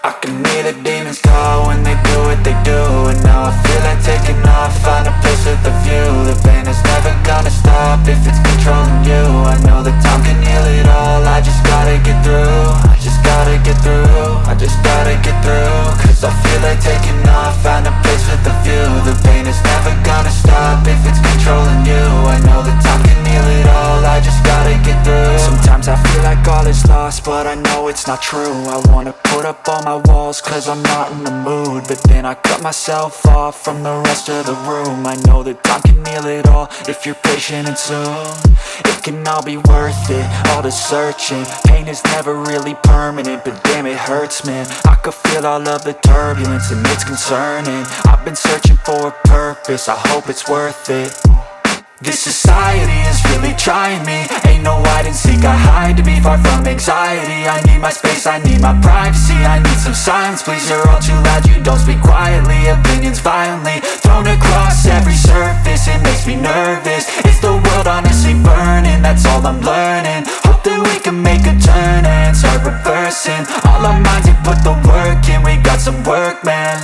I can hear the demons call when they do what they do. And now I feel like taking off, find a place with a view. The pain is never gonna stop if it's controlling you. I know that time can heal it all, I just gotta get through. I just gotta get through, I just gotta get through. Cause I feel like taking off, find a place with a view. The pain is never gonna stop if it's controlling you. I know that time can heal it all, I just gotta get through. Sometimes I feel like all is lost, but I know it's not true. I wanna put up all my walls cause I'm not in the mood, but then I cut myself off from the rest of the room. I know that time can heal it all if you're patient and soon it can all be worth it, all the searching. Pain is never really permanent, but damn it hurts, man. I could feel all of the turbulence and it's concerning. I've been searching for a purpose, I hope it's worth it. This society is really trying me. Ain't no hide and seek, I hide to be far from anxiety. I need my space, I need my privacy. I need some silence, please, you're all too loud. You don't speak quietly, opinions violently thrown across every surface. It makes me nervous, it's the world honestly burning. That's all I'm learning, hope that we can make a turn and start reversing. All our minds and put the work in, we got some work, man.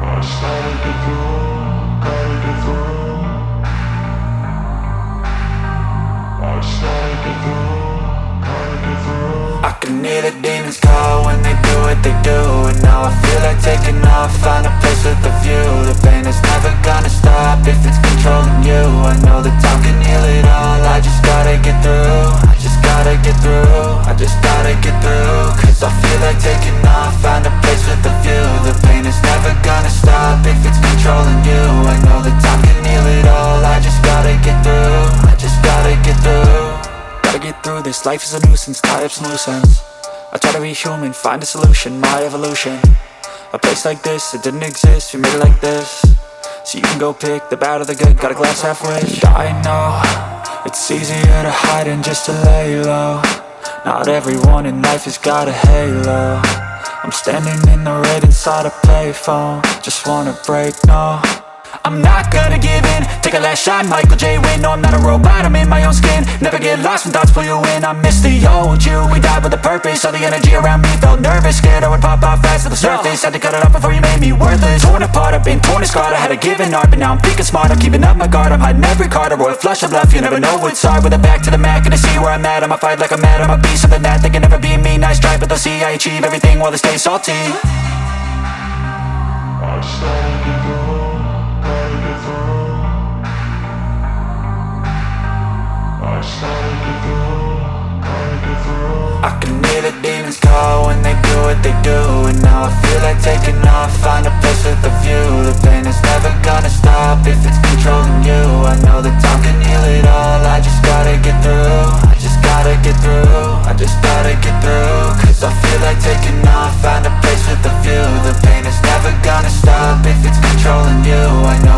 I started to do. I can hear the demons call when they do what they do. And now I feel like taking off, find a place with a view. The pain is never gonna stop if it's controlling you. I know that time can heal it all, I just gotta get through. I just gotta get through, I just gotta get through. Cause I feel like taking off, find a place with a view. The pain is never gonna stop if it's controlling you. I know that time can heal it all, I just gotta get through. I just gotta get through. Gotta get through this, life is a nuisance, tie up some loose ends. I try to be human, find a solution, my evolution. A place like this, it didn't exist, we made it like this. So you can go pick the bad or the good, got a glass half rich. I know, it's easier to hide than just to lay low. Not everyone in life has got a halo. I'm standing in the red inside a payphone, just wanna break, no. I'm not gonna give in, take a last shot, Michael J. Win. No, I'm not a robot, I'm in my own skin. Never get lost when thoughts pull you in. I miss the old you, we died with a purpose. All the energy around me felt nervous, scared I would pop off fast to the surface. Had to cut it off before you made me worthless. Torn apart, I've been torn and scarred. I had a given art, but now I'm thinking smart. I'm keeping up my guard, I'm hiding every card. A royal flush of left, you never know what's hard. With a back to the mat, gonna see where I'm at. I'ma fight like I'm mad, I'ma be something that they can never be me. Nice try, but they'll see I achieve everything while they stay salty. I started to go. I can hear the demons call when they do what they do. And now I feel like taking off, find a place with a view. The pain is never gonna stop if it's controlling you. I know that time can heal it all, I just gotta get through. I just gotta get through, I just gotta get through. Cause I feel like taking off, find a place with a view. The pain is never gonna stop if it's controlling you. I know